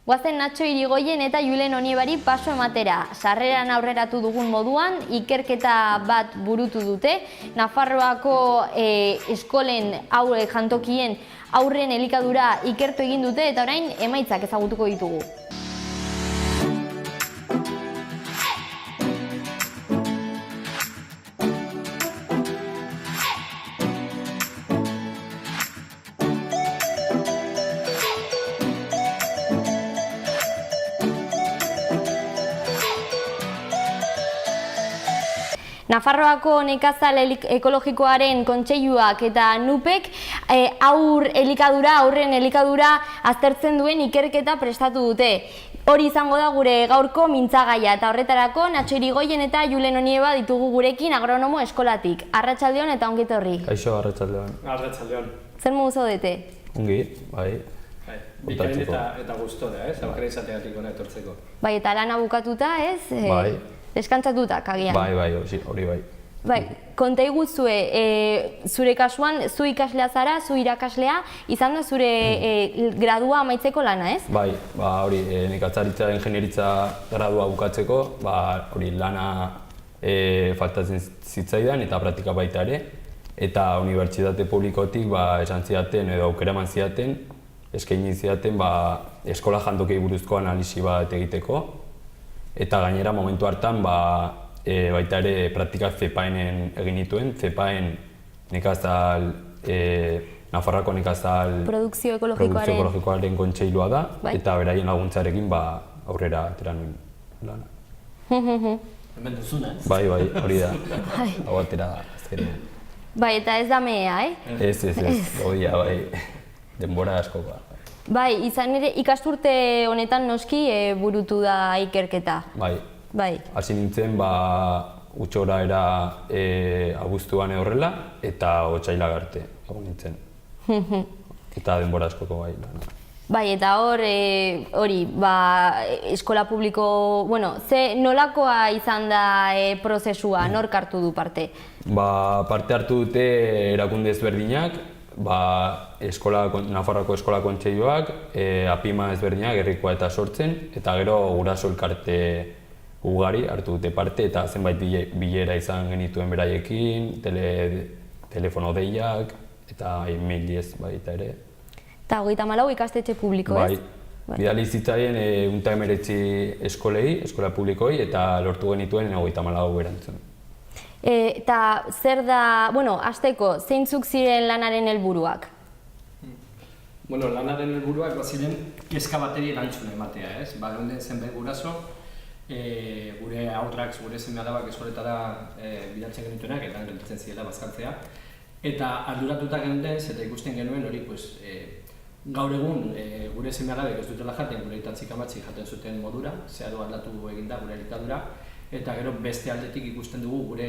Goazen Natxo Irigoyen eta Julen Oniebari paso ematera. Sarreran aurreratu dugun moduan, ikerketa bat burutu dute. Nafarroako eskolen jantokien aurren elikadura ikertu egin dute eta orain emaitzak ezagutuko ditugu. Nafarroako nekazal ekologikoaren kontseiluak eta NUPek aurren elikadura aztertzen duen ikerketa prestatu dute. Hori izango da gure gaurko mintzagaia eta horretarako Natxo Irigoyen eta Julen Onieba ditugu gurekin agronomo eskolatik. Arratsaldeon eta ongi etorri. Kaixo, arratsaldeon. Arratsaldeon. Zer modu zaudete? Ongi, bai. Bikain eta gustora, aukera izateagatik hona etortzeko. Bai, eta lana bukatuta, ez? Bai. Deskantzatutak, agian. Bai, hori bai. Bai, konta iguzue, zure kasuan, zu ikaslea zara, zu irakaslea, izan da zure gradua amaitzeko lana, ez? Bai, hori, nekazaritza ingenieritza gradua bukatzeko, hori lana faltatzen zitzaidan eta praktika baita ere. Eta unibertsitate publikotik esan zidaten edo aukera eman zidaten, eskaini zidaten eskola jantokei buruzko analisi bat egiteko. Eta gainera momentu hartan baita ere praktikak CEPAEN egin nituen. CEPAEN Nafarroako nekazal produkzio ekologikoaren kontseilua da, eta beraien laguntzarekin aurrera atera nuen lana. Hemen duzuna, ez? Bai, hori da. Hau atera azkenean. Bai, eta ez da mehea, Ez, odia, denbora askoa. Bai, izan ere ikasturte honetan noski burutu da ikerketa. Bai. Hasi nintzen utxora era abuztuan horrela eta otsailak arte egon nintzen. Eta denbora askoko bai. Bai, eta hori, eskola publiko, nolakoa izan da prozesua, nork hartu du parte? Parte hartu dute erakunde ezberdinak, Nafarroako eskola kontseiluak, apima ezberdinak, Gerrikoa eta Sortzen, eta gero guraso elkarte ugari hartu dute parte, eta zenbait bilera izan genituen beraiekin, telefono deiak, eta e-mailez baita ere. Eta 34 ikastetxe publiko, ez? Bai, bidali zitzaien 119 eskolei, eskola publikoi, eta lortu genituen 34 erantzun. Eta zer da, hasteko, zeintzuk ziren lanaren helburuak? Lanaren helburuak baziren kezka bateri erantzun ematea, ez? Geunden zenbait guraso, gure haurrak, gure seme-alabak eskoletara bidaltzen genituenak, eta gelditzen zirela bazkaltzea. Eta arduratuta geunden, eta ikusten genuen hori, gaur egun gure seme-alabek ez dutela jaten, gure itatzik amatzik jaten zuten modura, zeharo aldatu eginda gure elikadura, eta gero beste aldetik ikusten dugu gure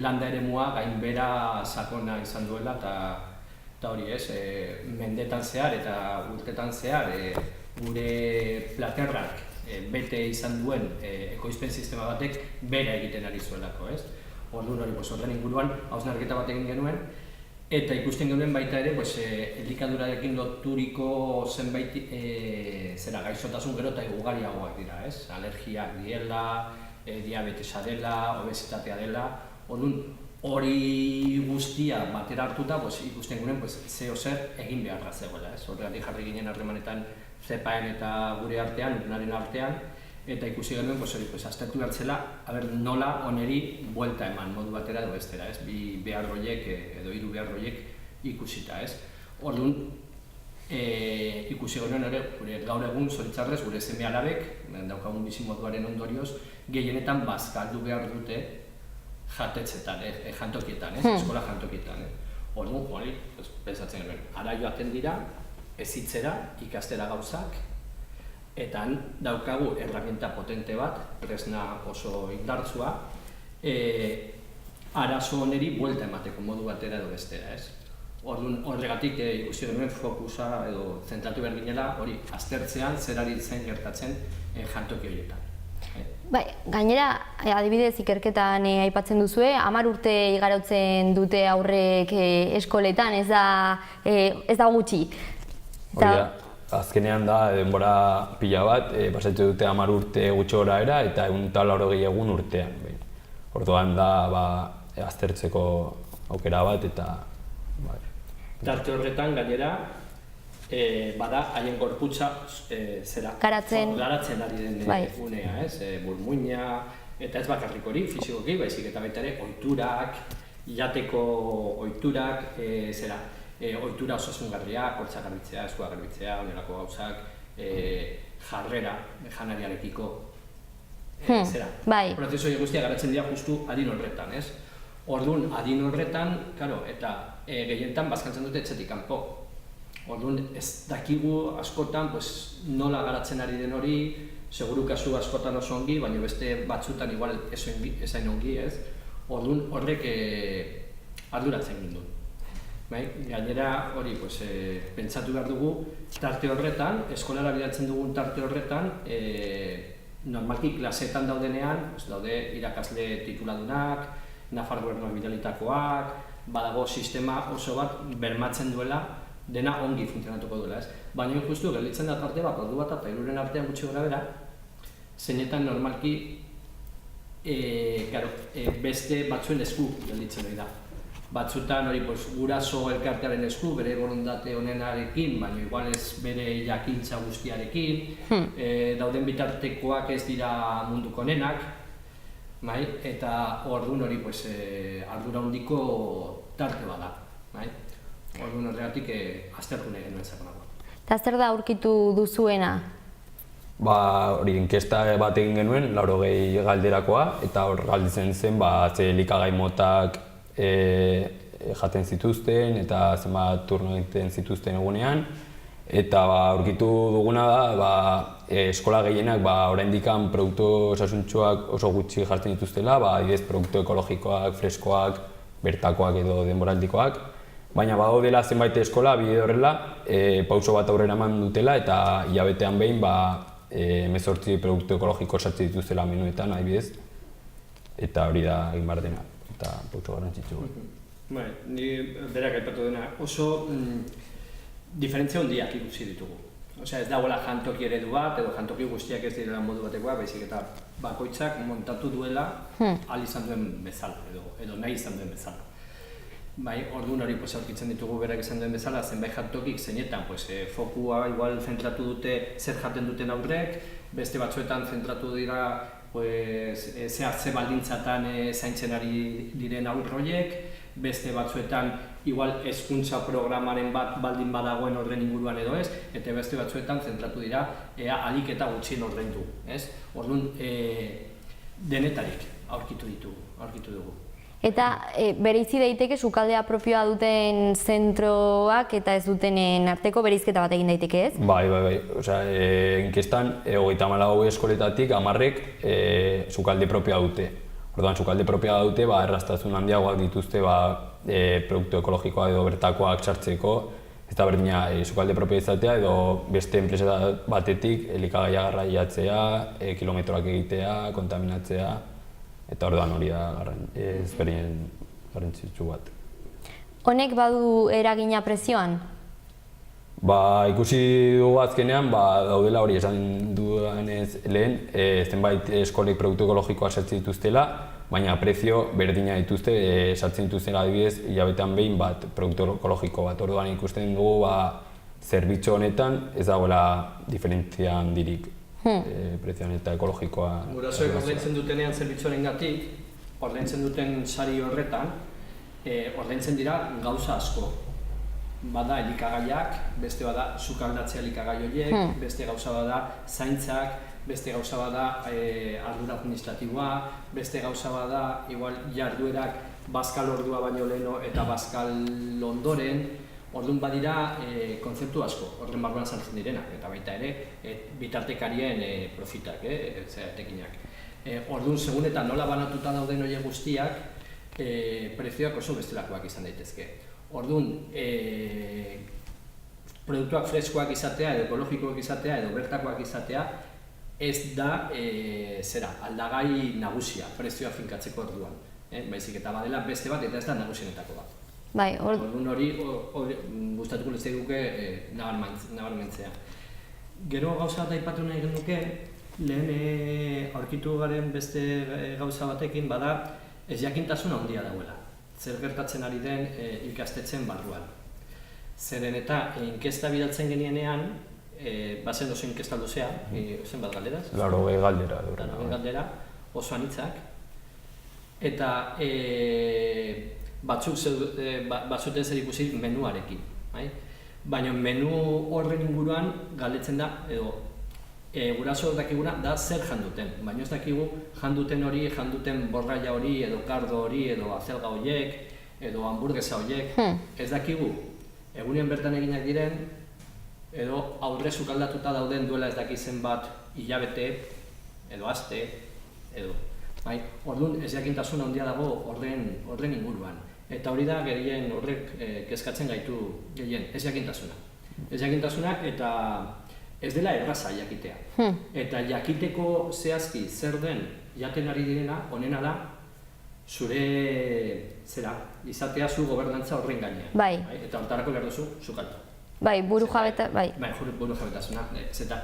landa eremua gainbehera sakona izan duela eta hori ez, mendetan zehar eta urtetan zehar gure platerrak bete izan duen ekoizpen sistema batek bera egiten ari zuelako, ez? Orduan hori, horren inguruan hausnarketa bat egin genuen eta ikusten genuen baita ere elikadurarekin loturiko zenbait gaixotasun gero eta ugariagoak dira, ez? Alergiak diela, diabetesa dela, obesitatea dela, hori guztia batera hartuta ikusten genuen zer egin beharra zegoela. Horregatik jarri ginen harremanetan CEPAEN eta gure artean, UNAren artean, eta ikusi genuen aztertu behar zela nola oneri buelta eman modu batera edo bestera, bi behar horiek edo hiru behar horiek ikusita. Orduan, ikusi genuen gaur egun zoritzarrez gure seme-alabek, daukagun bizimoduaren ondorioz, gehienetan bazkaldu behar dute jatetzetan, jantokietan, eskola jantokietan. Orduan, hori, pentsatzen genuen, ara joaten dira, ezitzera, ikastera gauzak, eta daukagu erramienta potente bat, tresna oso indartsua, arazo oneri buelta emateko modu batera edo bestera, ez? Horregatik ikusi genuen fokusa edo zentratu behar ginela hori aztertzean zer ari zen gertatzen jantoki horietan. Bai, gainera, adibidez ikerketan aipatzen duzue, 10 urte igarautzen dute aurrek eskoletan, ez da gutxi. azkenean da denbora pila bat, pasatzen dute 10 urte gutxi goraera eta 180 egun urtean. Orduan da aztertzeko aukera bat eta... Tarte horretan gainera, bada haien gorputza Garatzen ari den unea, burmuina, eta ez bakarrik hori, fisikoki, baizik eta baita ere ohiturak, jateko ohiturak, ohitura osasungarriak, hortza garbitzea, eskua garbitzea, onelako gauzak, jarrera janariarekiko, prozesu guztia garatzen dira justu adin horretan, ez? Orduan, adin horretan, eta gehienetan bazkantzen dute etxetik kanpo. Orduan, ez dakigu askotan nola garatzen ari den hori, seguru kasu askotan oso ongi, baina beste batzutan igual ezain ongi, ez? Orduan, horrek arduratzen ginduen. Gainera hori, pentsatu behar dugu, tarte horretan, eskolara bidaltzen dugun tarte horretan, normalki klasetan daudenean, daude irakasle tituladunak, Nafar Gobernuak bidalitakoak, badago sistema oso bat bermatzen duela, dena ongi funtzionatuko duela, ez? Baina justu gelditzen da tarte bat, ordu bat eta 3 artean gutxi gora bera, zeinetan normalki beste batzuen esku gelditzen hori da. Batzutan hori guraso elkartearen esku, bere borondate honenarekin, baina igual ez bere jakintza guztiarekin, dauden bitartekoak ez dira munduko onenak, eta orduan hori ardura handiko tarte bada. Orduan horregatik aztertu nahi genuen zer nago. Eta zer da aurkitu duzuena? Hori inkesta bat egin genuen, 80 galderakoa, eta hor galditzen zen ze elikagai motak jaten zituzten eta zenbat turno egiten zituzten egunean. Eta aurkitu duguna da, eskola gehienak oraindik produktu osasuntsuak oso gutxi jartzen dituztela, adibidez produktu ekologikoak, freskoak, bertakoak edo denboraldikoak. Baina badaudela zenbait eskola bide horrela, pauso bat aurrera eman dutela eta hilabetean behin 18 produktu ekologiko sartzen dituztela menuetan, adibidez. Eta hori da egin behar dena, eta pauso garrantzitsu. Ni berak aipatu dena oso diferentzia handiak ikusi ditugu. Ez dagoela jantoki eredu bat, edo jantoki guztiak ez direla modu batekoa, baizik eta bakoitzak montatu duela ahal izan duen bezala, edo nahi izan duen bezala. Orduan hori aurkitzen ditugu berak izan duen bezala, zenbait jantokik zeinetan fokua igual zentratu dute zer jaten duten aurrek, beste batzuetan zentratu dira ze baldintzatan zaintzen ari diren aurroiek, beste batzuetan igual hezkuntza programaren bat baldin badagoen horren inguruan edo ez, eta beste batzuetan zentratu dira ea ahalik eta gutxien ordaindu. Orduan, denetarik aurkitu dugu. Eta bereizi daiteke sukaldea propioa duten zentroak eta ez dutenen arteko bereizketa bat egin daiteke, ez? Bai. Inkestan, 34 eskoletatik 10ek sukalde propioa dute. Orduan, sukalde propioa dute, erraztasun handiagoak dituzte produktu ekologikoa edo bertakoak sartzeko, ez da berdina sukalde propioa izatea edo beste enpresa batetik elikagaia garraiatzea, kilometroak egitea, kontaminatzea, eta orduan hori da ezberdinen garrantzitsu bat. Honek badu eragina prezioan? Ikusi dugu azkenean, daudela hori esan dudanez lehen, zenbait eskolek produktu ekologikoa sartzen dituztela, baina prezio berdina dituzte, sartzen dituztela adibidez, hilabetean behin produktu ekologiko bat. Orduan ikusten dugu, zerbitzu honetan ez dagoela diferentzia handirik. Prezioan eta ekologikoa. Gurasoek ordaintzen dutenean zerbitzuarengatik, ordaintzen duten sari horretan, ordaintzen dira gauza asko. Bada elikagaiak, beste bada sukaldatzea elikagai horiek, beste gauza bada zaintzak, beste gauza bada ardura administratiboa, beste gauza bada igual jarduerak bazkal ordua baino leheno eta bazkal ondoren. Orduan badira kontzeptu asko, horren barruan sartzen direnak, eta baita ere bitartekarien profitak, etekinak. Orduan, segun eta nola banatuta dauden horiek guztiak, prezioak oso bestelakoak izan daitezke. Orduan, produktuak freskoak izatea, edo ekologikoak izatea, edo bertakoak izatea, ez da aldagai nagusia, prezioa finkatzeko orduan. Baizik eta badela beste bat eta ez da nagusienetako bat. Orduan hori gustatuko litzai duke nabarmentzea. Gero gauza bat aipatu nahi genuke, lehen aurkitu garen beste gauza batekin, bada ezjakintasun handia dauela. Zer gertatzen ari den ikastetxeen barruan. Zeren eta inkesta bidaltzen genienean, bazen oso inkesta luzea, zen bat galderaz? 80 galdera. 80 galdera, oso anitzak. Eta batzuten zer ikusi menuarekin. Baina menu horren inguruan galdetzen da, edo guraso dakiguna da zer janduten. Baina ez dakigu janduten hori, janduten borraia hori, edo kardo hori, edo azelga horiek, edo hamburguesa horiek. Ez dakigu egunean bertan eginak diren, edo aurre sukaldatuta dauden duela ez dakizen bat hilabete, edo aste, edo. Orduan ez jakintasun handia dago horren inguruan. Eta hori da gehien horrek kezkatzen gaitu gehien, ez jakintasuna. Ez jakintasuna eta ez dela erraza jakitea. Eta jakiteko zehazki zer den jaten ari direna, honena da, zure izatea zu gobernantza horren gainean. Bai. Eta hortarako behar duzu, sukaldu. Bai, burujabetasuna. Bai, burujabetasuna. Zeta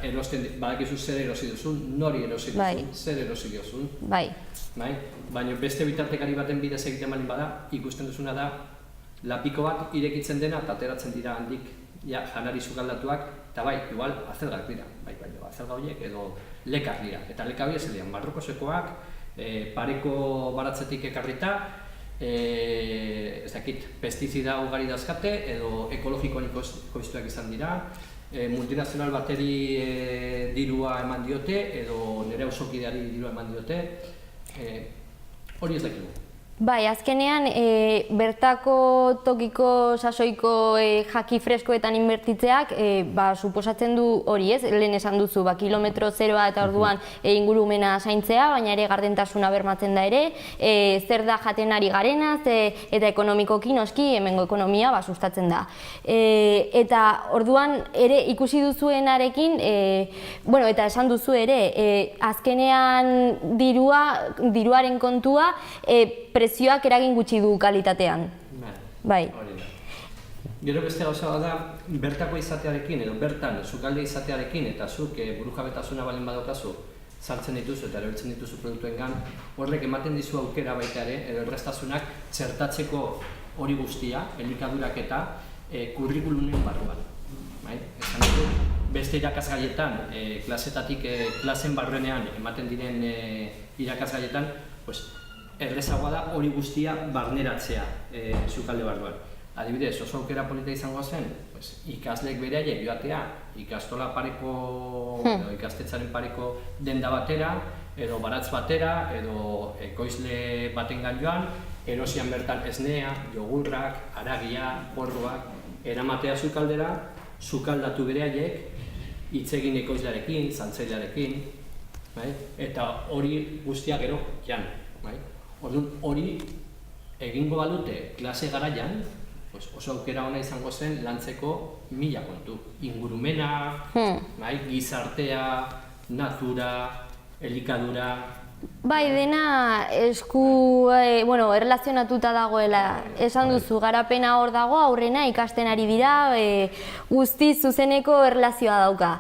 badakizu zer erosi duzun, nori erosi duzun, zer erosi diozun. Bai. Baina beste bitartekari baten bidez egiten baldin bada, ikusten duzuna da, lapiko bat irekitzen dena eta ateratzen dira handik janari sukaldatuak, eta bai, igual, azelgak dira. Baina azelga horiek edo lekak dira. Eta leka horiek zer dian, barrokosekoak, pareko baratzetik ekarrita, ez dakit, pestizida ugari dazkate edo ekologikoan ekoiztuak izan dira, multinazional bateri dirua eman diote edo nire auzokideari dirua eman diote, hori ez dakigu. Bai, azkenean bertako tokiko sasoiko jaki freskoetan inbertitzeak suposatzen du hori, ez? Lehen esan duzu, kilometro zeroa eta orduan ingurumena zaintzea, baina ere gardentasuna bermatzen da ere, zer da jaten ari garenaz eta ekonomikoki noski hemengo ekonomia sustatzen da. Eta orduan ere ikusi duzuenarekin, eta esan duzu ere, azkenean diruaren kontua prezioak eragin gutxi du kalitatean. Bai. Gero beste gauza da, bertako izatearekin edo bertan sukalde izatearekin eta zuk burujabetasuna baldin badaukazu sartzen dituzu eta erabiltzen dituzu produktuengan, horrek ematen dizu aukera baita ere, edo erraztasunak txertatzeko hori guztia, elikadurak eta kurrikulunen barruan. Esan dut, beste irakasgaietan, klasetatik klasen barrenean ematen diren irakasgaietan, errezagoa da hori guztia barneratzea sukalde barruan. Adibidez, oso aukera polita izango zen, ikasleek beraiek joatea ikastola pareko, ikastetxaren pareko denda batera, edo baratz batera, edo ekoizle batengan joan, erosian bertan esnea, jogurrak, haragia, porruak, eramatea sukaldera, sukaldatu beraiek, hitz egin ekoizlearekin, saltzailearekin, eta hori guztia gero jan. Orduan, hori egingo balute klase garaian, oso aukera ona izango zen lantzeko 1000 kontu. Ingurumena, gizartea, natura, elikadura. Bai, dena erlazionatuta dagoela. Esan duzu, garapena hor dago, aurrena ikasten ari dira, guztiz zuzeneko erlazioa dauka.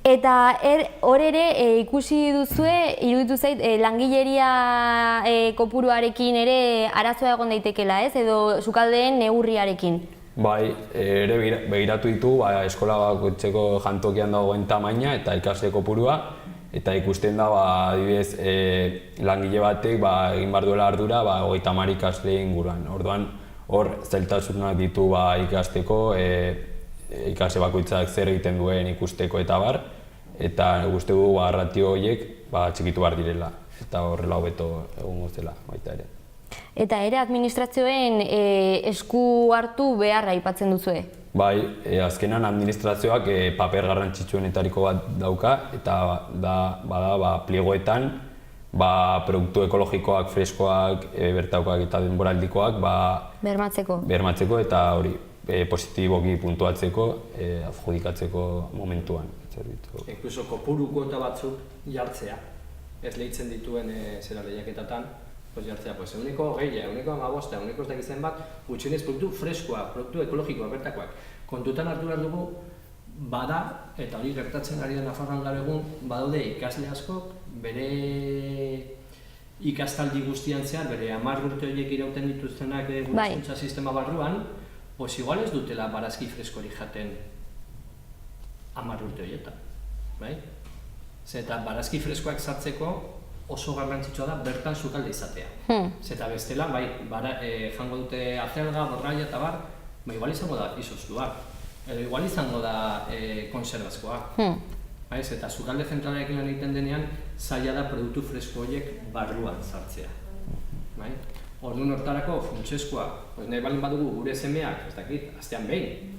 Eta hor ere ikusi duzue, iruditu zait, langileria kopuruarekin ere arazoa egon daitekela, ez? Edo sukaldeen neurriarekin. Bai, ere begiratu ditu eskola bakoitzeko jantokian dagoen tamaina eta ikasle kopurua, eta ikusten da, adibidez, langile batek egin behar duela ardura 30 ikasle inguruan. Orduan, hor zailtasunak ditu ikasteko, ikasle bakoitzak zer egiten duen ikusteko eta bar, eta uste dugu ratio horiek txikitu behar direla, eta horrela hobeto egongo zela baita ere. Eta ere administrazioen esku hartu beharra aipatzen duzue? Bai, azkenan administrazioak paper garrantzitsuenetariko bat dauka, eta bada pliegoetan produktu ekologikoak, freskoak, bertakoak eta denboraldikoak bermatzeko eta hori positiboki puntuatzeko, adjudikatzeko momentuan. Inkluso kopuru kuota batzuk jartzea, ez lehitzen dituen lehiaketatan, jartzea, eguneko 20, eguneko 15, eguneko ez dakizen bat, gutxienez produktu freskoak, produktu ekologikoak, bertakoak. Kontutan hartu behar dugu, bada, eta hori gertatzen ari da Nafarroan gaur egun, badaude ikasle askok bere ikastaldi guztian zehar, bere 10 urte horiek irauten dituztenak gure hezkuntza sistema barruan, pues igual ez dutela barazki freskori jaten 10 urte horietan, bai? Zeta barazki freskoak sartzeko oso garrantzitsua da bertan sukalde izatea. Zeta bestela, bai, jango dute azelga, borraia eta bar, igual izango da izoztua, edo igual izango da konservazkoa. Eta sukalde zentralarekin lan egiten denean, zaila da produktu fresko horiek barruan sartzea. Orduan hortarako funtsezkoa, nahi balin badugu gure semeak, ez dakit, astean behin,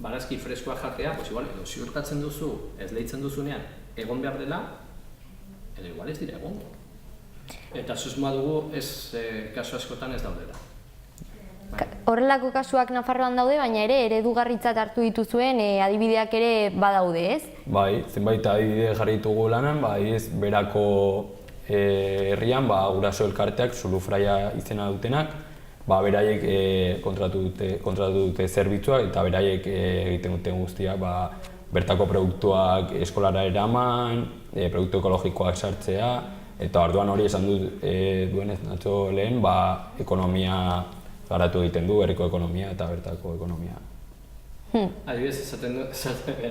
barazki freskoa jatea, igual, edo ziurtatzen duzu, ez lehitzen duzunean, egon behar dela, edo igual ez dira egon. Eta susmoa dugu, kasu askotan ez daudela. Horrelako kasuak Nafarroan daude, baina ere eredugarritzat hartu dituzuen adibideak ere badaude, ez? Bai, zenbait adibide jarri ditugu lanan, berako herrian guraso elkarteak, Zulufraia izena dutenak, beraiek kontratu dute zerbitzuak eta beraiek egiten duten guztiak bertako produktuak eskolara eraman, produktu ekologikoak sartzea, eta orduan hori esan duenez Natxo lehen, ekonomia garatu egiten du, herriko ekonomia eta bertako ekonomia. Adibidez, esaten du,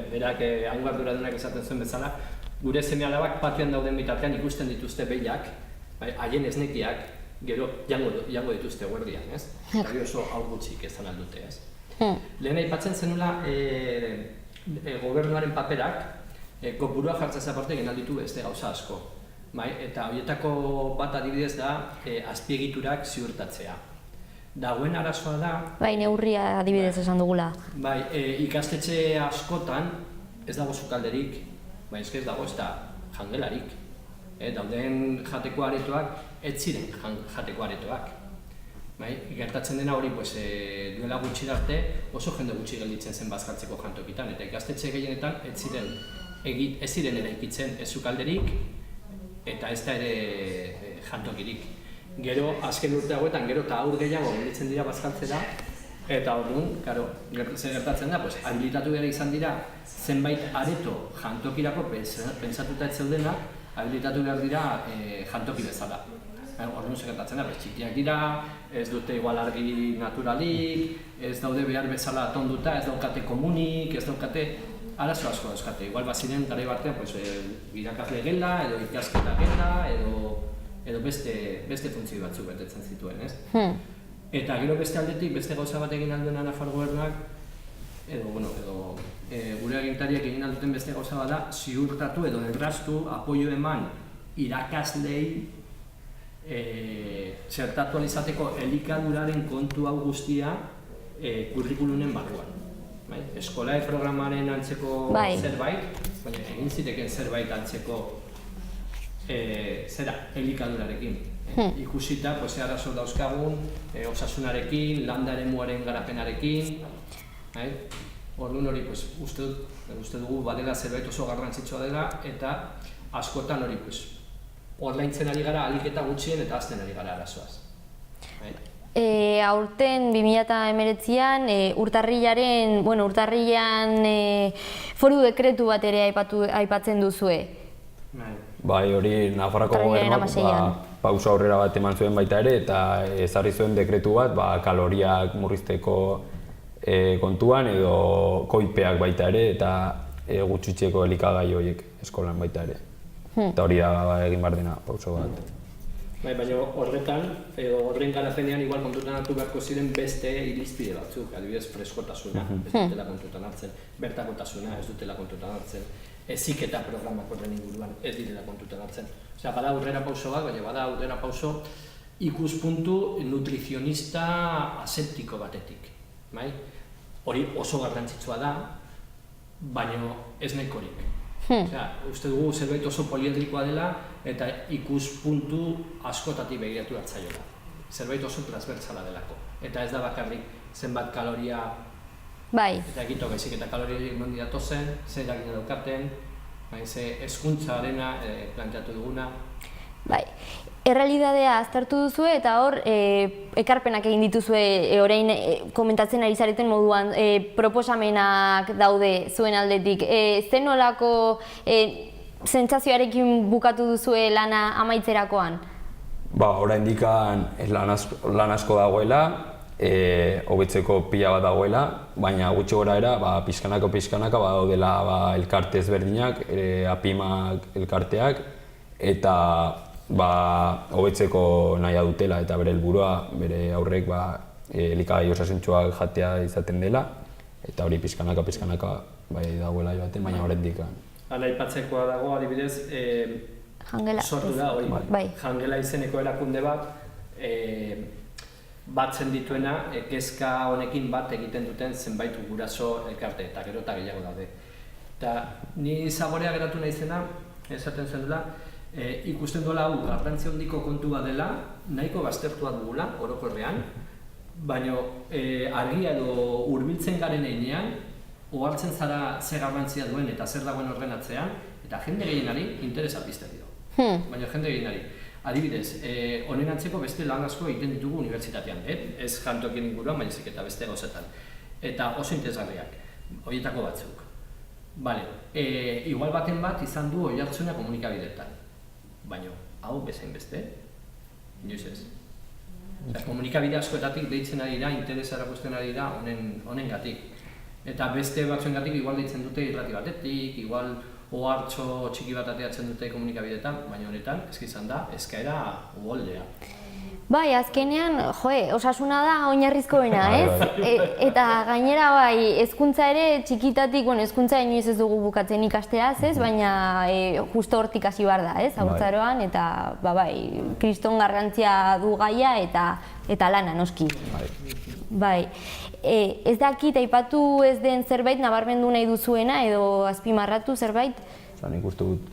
berak hango arduradunak esaten zuen bezala, gure seme-alabak patioan dauden bitartean ikusten dituzte behiak, haien esnekiak, gero jango dituzte guerdian, ez? Hori oso hau gutxik ezan aldute, ez? Lehen aipatzen zenula gobernuaren paperak, kopurua jartzez aparte egin alditu beste gauza asko. Eta horietako bat adibidez da azpiegiturak ziurtatzea. Dagoen arazoa da... Bai, neurria adibidez esan dugula. Bai, ikastetxe askotan ez dago sukalderik, ez dago ez da jangelarik. Dauden jateko aretoak, ez ziren jateko aretoak. Gertatzen dena hori duela gutxi arte oso jende gutxi gelditzen zen bazkaltzeko jantokitan, eta ikastetxe gehienetan ez ziren eraikitzen ez sukalderik eta ez da ere jantokirik. Gero, azken urte hauetan, gero eta aur gehiago gelditzen dira bazkaltzera, eta orduan, zer gertatzen da, habilitatu behar izan dira zenbait areto jantokirako pentsatuta ez zeudena, habilitatu behar dira jantoki bezala. Orduan zer gertatzen da, txikiak dira, ez dute igual argi naturalik, ez daude behar bezala tonduta, ez daukate komunik, ez daukate arazo asko dauzkate. Igual baziren garai batean irakasle gela, edo ikasketa gela, edo beste funtzio batzuk betetzen zituen, ez? Eta gero beste aldetik, beste gauza bat egin alduena Nafar gobernuak, edo gure agintariak egin alduten beste gauza bat da, ziurtatu edo erraztu, apoio eman irakaslei txertatu alizateko elikaduraren kontu hau guztia kurrikulunen barruan. Eskola programaren antzeko zerbait, baina egin ziteken zerbait antzeko elikadurarekin. Ikusita, arazo dauzkagun, osasunarekin, landa eremuaren garapenarekin. Orduan hori, uste dugu badela zerbait oso garrantzitsua dela, eta askotan hori, ordaintzen ari gara ahalik eta gutxien eta hazten ari gara arazoaz. Aurten 2019an urtarrilean foru dekretu bat ere aipatzen duzue. Bai, hori Nafarroako gobernuak pauso aurrera bat eman zuen baita ere, eta ezarri zuen dekretu bat kaloriak murrizteko kontuan edo koipeak baita ere, eta gutxitzeko elikagai horiek eskolan baita ere. Eta hori da egin behar dena pauso bat. Baina horretan, horren garapenean igual kontutan hartu beharko ziren beste irizpide batzuk, adibidez freskotasuna, ez dutela kontutan hartzen, bertakotasuna ez dutela kontutan hartzen, heziketa programak horren inguruan ez direla kontutan hartzen. Osea, bada aurrera pauso bat, baina bada aurrera pauso ikuspuntu nutrizionista aseptiko batetik. Hori oso garrantzitsua da, baina ez nahikorik. Uste dugu zerbait oso poliedrikoa dela eta ikuspuntu askotatik begiratu hartzaioa. Zerbait oso transbertsala delako. Eta ez da bakarrik zenbat kaloria eta egito baizik eta kaloria nondi datozen, zer eragina daukaten, hezkuntzarena planteatu duguna. Bai. Errealitatea aztertu duzue eta hor ekarpenak egin dituzue orain komentatzen ari zareten moduan proposamenak daude zuen aldetik. Zer nolako sentsazioarekin bukatu duzue lana amaitzerakoan? Oraindik lan asko dagoela, hobetzeko pila bat dagoela, baina gutxi goraera pixkanaka badaudela elkarte ezberdinak, apimak elkarteak, eta hobetzeko nahia dutela eta bere helburua, bere aurrek elikagai osasuntsuak jatea izaten dela, eta hori pixkanaka dagoela joaten, baina oraindik. Hala aipatzekoa dago, adibidez, sortu da hori, Jangela izeneko erakunde bat, batzen dituena, kezka honekin bat egiten duten zenbait guraso elkarte eta gero eta gehiago daude. Eta ni zaborea geratu naizena, esaten zen dela, ikusten duela hau garrantzi handiko kontu bat dela, nahiko baztertua dugula, orokorrean, baina argia edo hurbiltzen garen heinean, ohartzen zara zer garrantzia duen eta zer dagoen horren atzean, eta jende gehienari interesa pizten dio. Baina jende gehienari. Adibidez, honen antzeko beste lan asko egiten ditugu unibertsitatean, ez jantokien inguruan, baina zik eta beste gauzetan. Eta oso interesgarriak, horietako batzuk. Igual baten bat izan du oihartzuna komunikabideetan. Baina, hau bezain beste, inoiz ez. Komunikabide askoetatik deitzen ari da, interesa erakusten ari da honengatik. Eta beste batzuengatik igual deitzen dute irrati batetik, igual ohartxo txiki bat ateatzen dute komunikabideetan, baina honetan, izan da, eskaera uholdea. Bai, azkenean, osasuna da oinarrizkoena, ez? Eta gainera, hezkuntza ere txikitatik, hezkuntza inoiz ez dugu bukatzen ikasteaz, ez? Baina justo hortik hasi behar da, ez? Haurtzaroan, eta kriston garrantzia du gaia eta lana, noski. Bai. Ez dakit, aipatu ez den zerbait nabarmendu nahi duzuena edo azpimarratu zerbait? Nik uste dut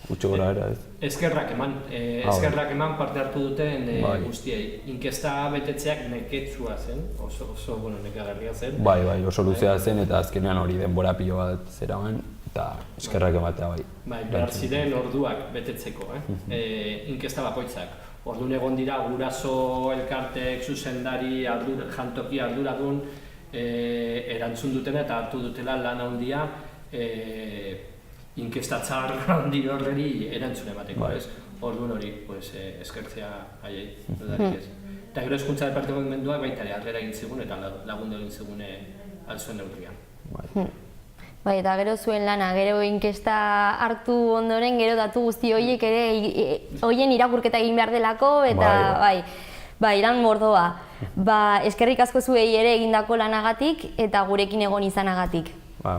gutxi gora era, ez? Eskerrak eman parte hartu duten guztiei. Inkesta betetzeak neketsua zen, oso nekagarria zen. Bai, oso luzea zen eta azkenean hori denbora pilo bat zerauen eta eskerrak ematea bai. Bai, behar ziren orduak betetzeko, inkesta bakoitzak. Orduan egon dira guraso elkartek, zuzendari, jantoki arduradun erantzun dutena eta hartu dutela lan handia inkestatzar handi horreri erantzun emateko, ez? Orduan hori, eskertzea haiei, dudarik ez. Eta gero hezkuntza departamentuak baita ere harrera egin zigun eta lagundu egin zigun alzuen neurrian. Bai, eta gero zuen lana, gero inkesta hartu ondoren, gero datu guzti horiek ere horien irakurketa egin behar delako, eta iran mordoa. Eskerrik asko zuei ere egindako lanagatik eta gurekin egon izanagatik.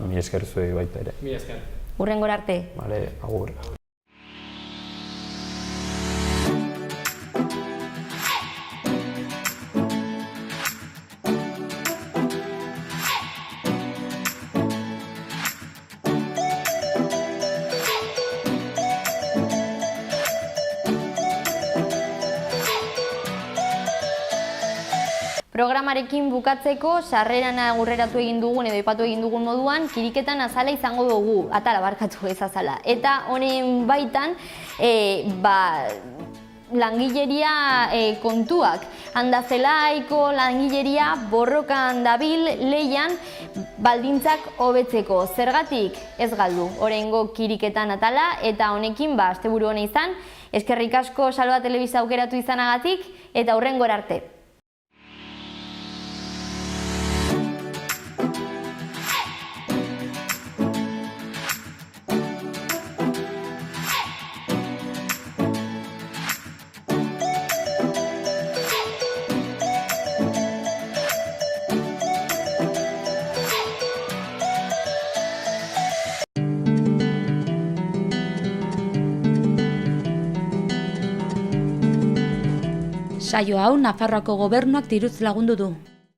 Mi esker zuei baita ere. Mi esker. Hurrengora arte. Bale, agur. Programarekin bukatzeko, sarreran agurreratu egin dugun edo aipatu egin dugun moduan, kiriketan azala izango dugu, atala barkatu ez azala. Eta honen baitan, langileria kontuak. Handazelaiko langileria borrokan dabil lehian baldintzak hobetzeko. Zergatik ez galdu, oraingo kiriketan atala, eta honekin asteburu hona izan. Eskerrik asko Salva Telebista aukeratu izanagatik, eta hurrengora arte. Saio hau Nafarroako Gobernuak diruz lagundu du.